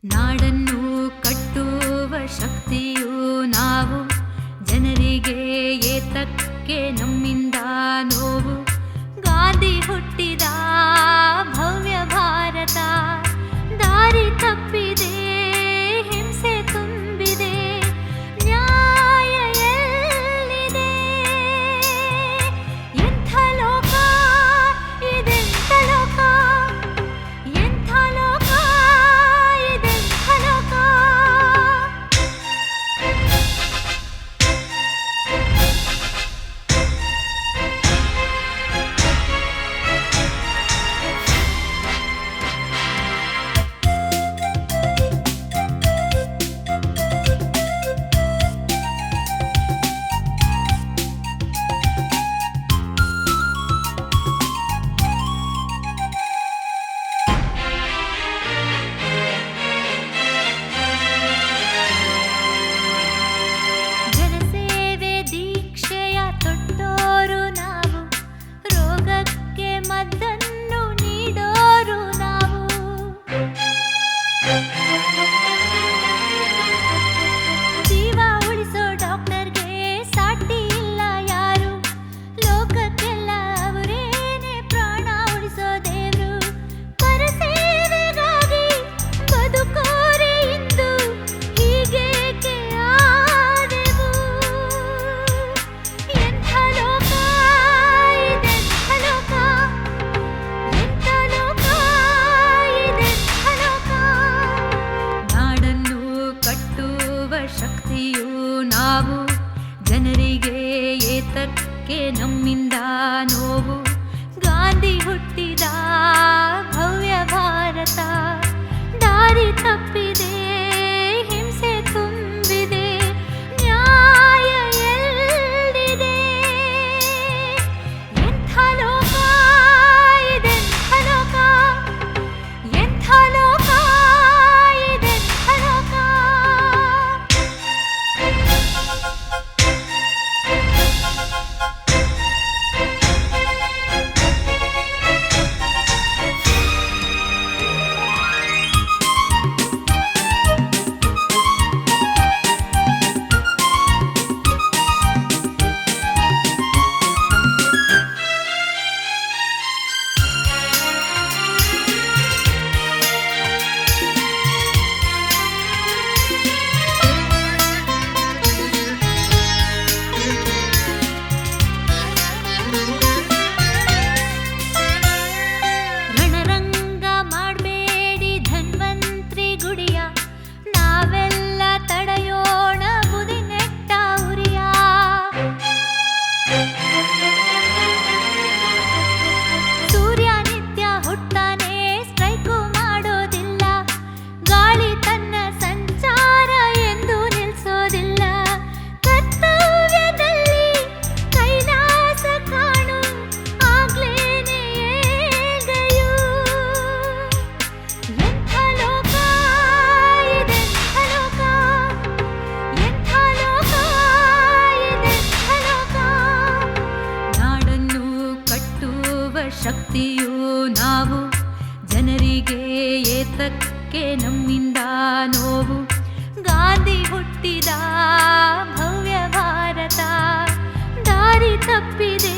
ನಾಡನ್ನು ಕಟ್ಟುವ ಶಕ್ತಿಯು ನಾವು, ಜನರಿಗೆ ಏತಕ್ಕೆ ನಮ್ಮಿಂದ ನೋವು. ಗಾಂಧಿ ಹುಟ್ಟಿದ ಭವ್ಯ ಭಾರತ ದಾರಿ ತಪ್ಪಿದೆ, ಹಿಂಸೆ ತುಂಬಿದೆ, ನ್ಯಾಯ ಎಲ್ಲಿದೆ? ಎಂಥ ಲೋಕ ಇದೆಂಥ ಲೋಕ, ಎಂಥ ಲೋಕ ಇದೆಂಥ ಲೋಕ. ಜನಸೇವೆ ದೀಕ್ಷೆಯ ತೊಟ್ಟೋರು ನಾವು, ರೋಗಕ್ಕೆ ಮದ್ದನ್ನು ನೀಡೋರು ನಾವು. ಜೀವ ಉಳಿಸೋ ಡಾಕ್ಟರ್ಗೆ ಸಾಟಿ ಇಲ್ಲ ಯಾರು, ಲೋಕಕ್ಕೆಲ್ಲ ಅವರೇನೆ ಪ್ರಾಣ ಉಳಿಸೋ ದೇವ್ರು. ಪರಸೇವೆಗಾಗಿ ಬದುಕೋರೆ ಇಂದು ಹೀಗೇಕೆ ಆದೆವು? ಎಂಥ ಲೋಕ ಇದೆಂಥ ಲೋಕ, ಎಂಥ ಲೋಕ ಇದೆಂಥ ಲೋಕ. ನಾಡನ್ನು ಕಟ್ಟುವ ಶಕ್ತಿಯು ನಾವು, ಜನರಿಗೆ ಏತಕ್ಕೆ ನಮ್ಮಿಂದ ನೋವು. ಗಾಂಧಿ ಹುಟ್ಟಿದ ಭವ್ಯ ಭಾರತ ದಾರಿ ತಪ್ಪಿದೆ, ಹಿಂಸೆ ತುಂಬಿದೆ, ನ್ಯಾಯ ಎಲ್ಲಿದೆ? ಎಂಥ ಲೋಕ ಇದೆಂಥ ಲೋಕ, ಎಂಥ ಲೋಕ ಇದೆಂಥ ಲೋಕ. ರಣರಂಗ ಮಾಡಬೇಡಿ ಧನ್ವಂತ್ರಿ ಗುಡಿಯ, ನಾವೆಲ್ಲ ತಡೆಯೋಣ ಬುದಿ ನೆಟ್ಟ ಉರಿಯ. ಸೂರ್ಯ ನಿತ್ಯ ಹುಟ್ಟಾನೆ, ಸ್ಟ್ರೈಕು ಮಾಡೋದಿಲ್ಲ, ಗಾಳಿ ತನ್ನ ಸಂಚಾರ ಎಂದು ನಿಲ್ಸೋದಿಲ್ಲ. ಕರ್ತವ್ಯದಲ್ಲಿ ಕೈಲಾಸ ಕಾಣು, ಆಗ್ಲೇನೆ ಏಳ್ಗೆಯು. ಎಂಥ ಲೋಕ ಇದೆಂಥ ಲೋಕ, ಎಂಥ ಲೋಕ ಇದೆಂಥ ಲೋಕ. ನಾಡನ್ನು ಕಟ್ಟುವ ಶಕ್ತಿಯು ನಾವು, ಜನರಿಗೆ ಏತಕ್ಕೆ ನಮ್ಮಿಂದ ನೋವು. ಗಾಂಧಿ ಹುಟ್ಟಿದ ಭವ್ಯ ಭಾರತ ದಾರಿ ತಪ್ಪಿದೆ,